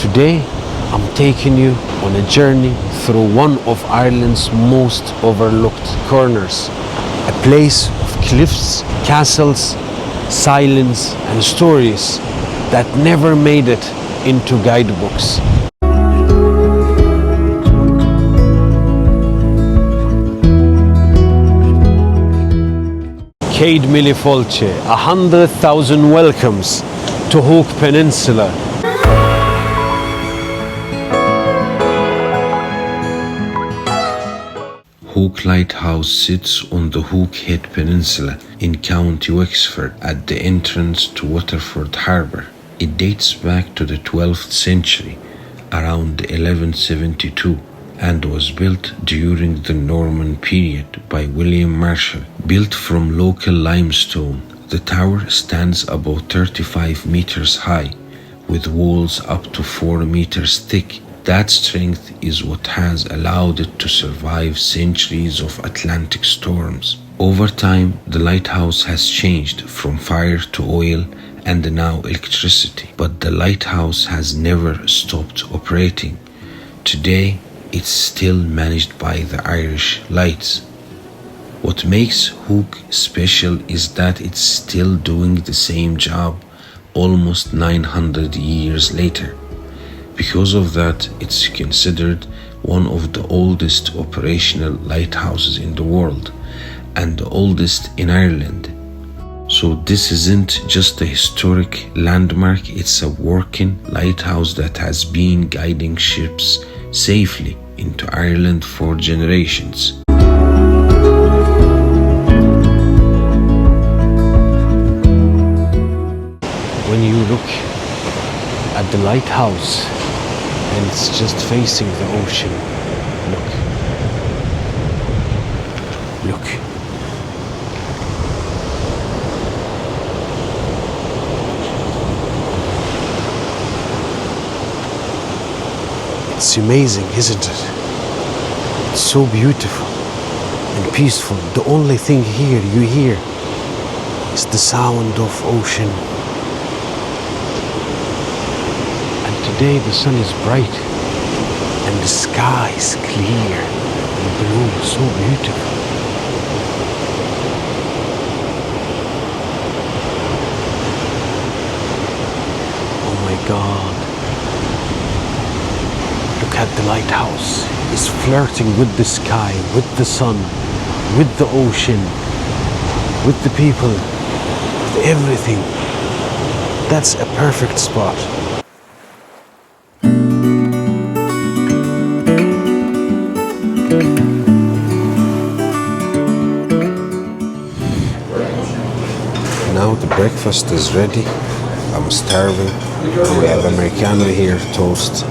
Today, I'm taking you on a journey through one of Ireland's most overlooked corners. A place of cliffs, castles, silence and stories that never made it into guidebooks. Cade Mille Folce, 100,000 welcomes to Hook Peninsula. Hook Lighthouse sits on the Hook Peninsula in County Wexford at the entrance to Waterford Harbour. It dates back to the 12th century, around 1172, and was built during the Norman period by William Marshall. Built from local limestone, the tower stands about 35 meters high, with walls up to 4 meters thick. That strength is what has allowed it to survive centuries of Atlantic storms. Over time, the lighthouse has changed from fire to oil and now electricity, but the lighthouse has never stopped operating. Today, it's still managed by the Irish Lights. What makes Hook special is that it's still doing the same job almost 900 years later. Because of that, it's considered one of the oldest operational lighthouses in the world and the oldest in Ireland. So this isn't just a historic landmark, it's a working lighthouse that has been guiding ships safely into Ireland for generations. When you look at the lighthouse and it's just facing the ocean, look. It's amazing, isn't it? It's so beautiful and peaceful. The only thing here you hear is the sound of ocean. And today the sun is bright and the sky is clear and blue, so beautiful. Oh my God. Look at the lighthouse. It's flirting with the sky, with the sun, with the ocean, with the people, with everything. That's a perfect spot. Now the breakfast is ready. I'm starving. We have Americano here, toast.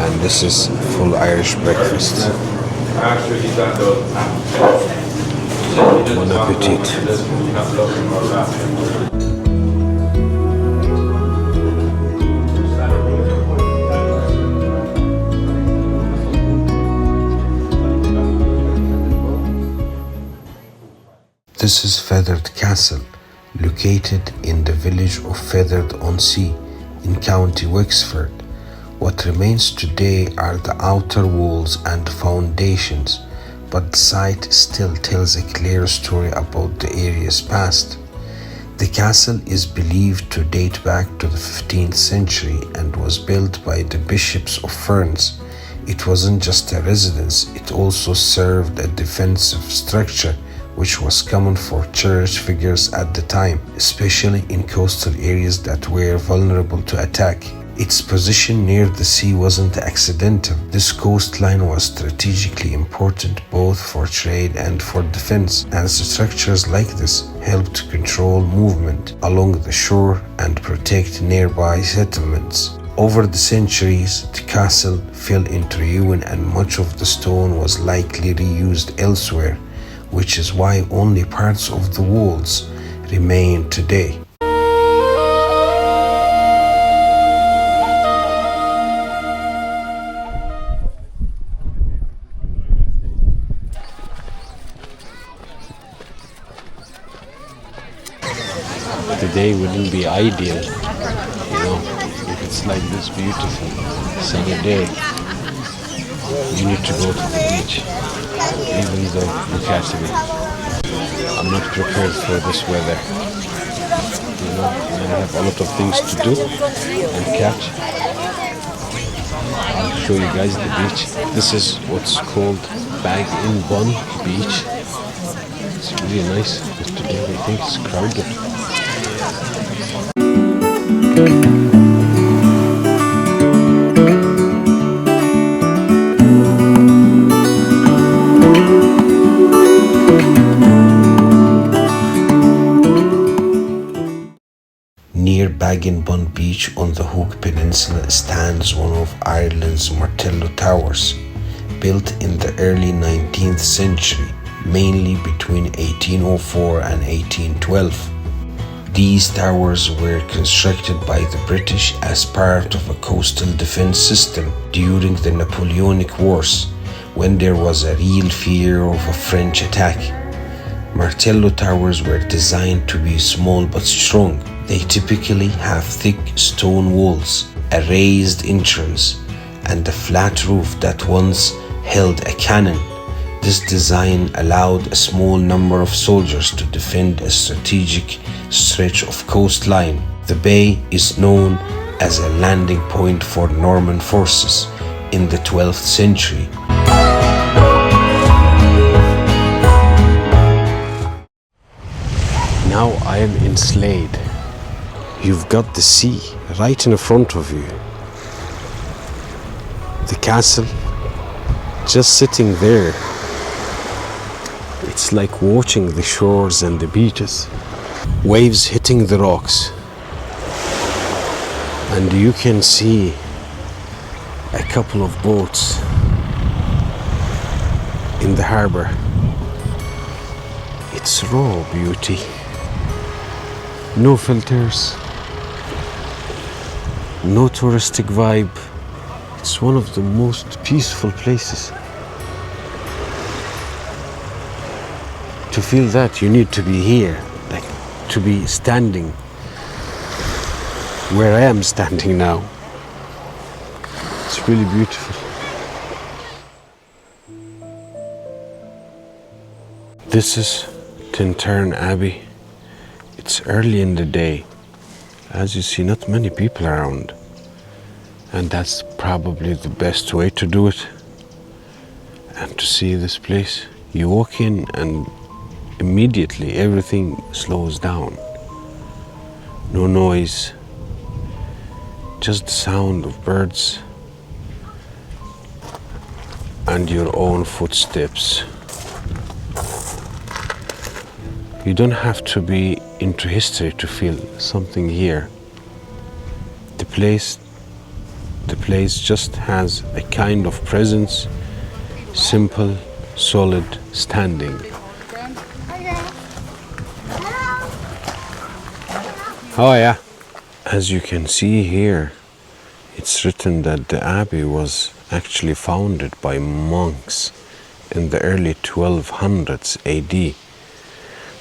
And this is full Irish breakfast. Bon appetit. This is Fethard Castle, located in the village of Fethard-on-Sea in County Wexford. What remains today are the outer walls and foundations, but the site still tells a clear story about the area's past. The castle is believed to date back to the 15th century and was built by the Bishops of Ferns. It wasn't just a residence, it also served a defensive structure, which was common for church figures at the time, especially in coastal areas that were vulnerable to attack. Its position near the sea wasn't accidental. This coastline was strategically important both for trade and for defense, as structures like this helped control movement along the shore and protect nearby settlements. Over the centuries, the castle fell into ruin and much of the stone was likely reused elsewhere, which is why only parts of the walls remain today. Today wouldn't be ideal, if it's like this beautiful sunny day, you need to go to the beach. Even though, look at me, I'm not prepared for this weather. You know, I have a lot of things to do and catch. I'll show you guys the beach. This is what's called Bag-in-Bun Beach. It's really nice, but today I think it's crowded. Near Bag-in-Bun Beach on the Hook Peninsula stands one of Ireland's Martello Towers, built in the early 19th century, mainly between 1804 and 1812. These towers were constructed by the British as part of a coastal defense system during the Napoleonic Wars, when there was a real fear of a French attack. Martello towers were designed to be small but strong. They typically have thick stone walls, a raised entrance, and a flat roof that once held a cannon. This design allowed a small number of soldiers to defend a strategic stretch of coastline. The bay is known as a landing point for Norman forces in the 12th century. Now I am in Slade. You've got the sea right in front of you. The castle just sitting there. It's like watching the shores and the beaches. Waves hitting the rocks. And you can see a couple of boats in the harbour. It's raw beauty. No filters. No touristic vibe. It's one of the most peaceful places. To feel that, you need to be here, like to be standing where I am standing now. It's really beautiful. This is Tintern Abbey. It's early in the day. As you see, not many people around. And that's probably the best way to do it. And to see this place, you walk in and immediately everything slows down. No noise, just the sound of birds and your own footsteps. You don't have to be into history to feel something here. The place just has a kind of presence, simple, solid standing. Oh yeah. As you can see here, it's written that the abbey was actually founded by monks in the early 1200s AD.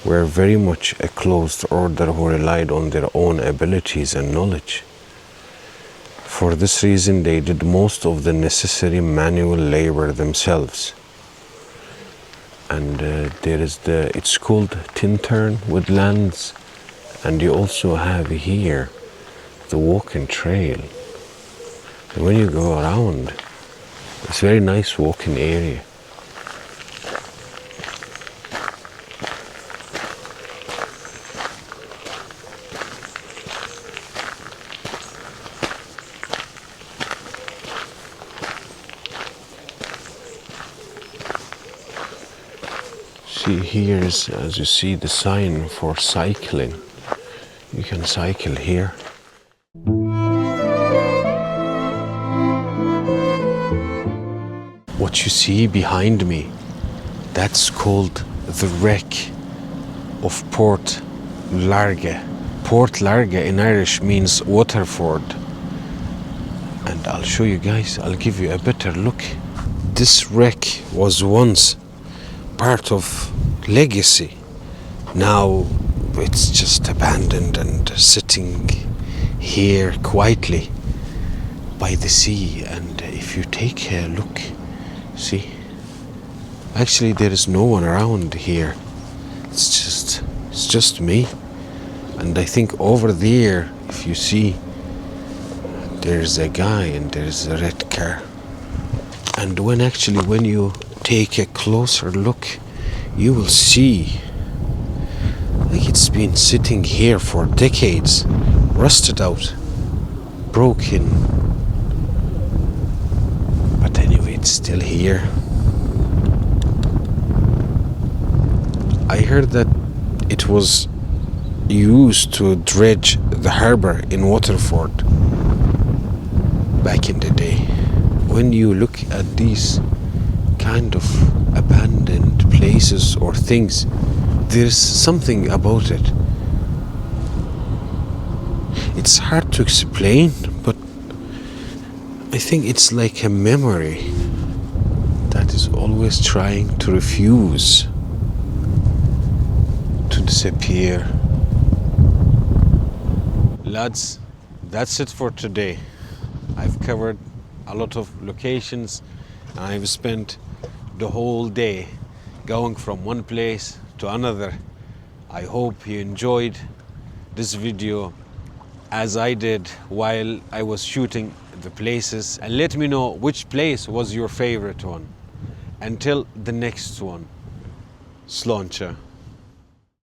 Were very much a closed order who relied on their own abilities and knowledge. For this reason, they did most of the necessary manual labor themselves. And it's called Tintern Woodlands, and you also have here the walking trail. And when you go around, it's a very nice walking area. Here is, as you see, the sign for cycling. You can cycle here. What you see behind me, that's called the wreck of Port Lairge. Port Lairge in Irish means Waterford. And I'll show you guys, I'll give you a better look. This wreck was once part of legacy. Now it's just abandoned and sitting here quietly. by the sea, and if you take a look, see, actually there is no one around here. It's just me. And I think over there, if you see, there's a guy and there's a red car. And when you take a closer look, you will see like it's been sitting here for decades, rusted out, broken. But anyway, it's still here. I heard that it was used to dredge the harbour in Waterford back in the day. When you look at these kind of abandoned places or things, there's something about it. It's hard to explain, but I think it's like a memory that is always trying to refuse to disappear. Lads, that's it for today. I've covered a lot of locations and I've spent the whole day going from one place to another. I hope you enjoyed this video as I did while I was shooting the places, and let me know which place was your favorite one. Until the next one, Sláinte.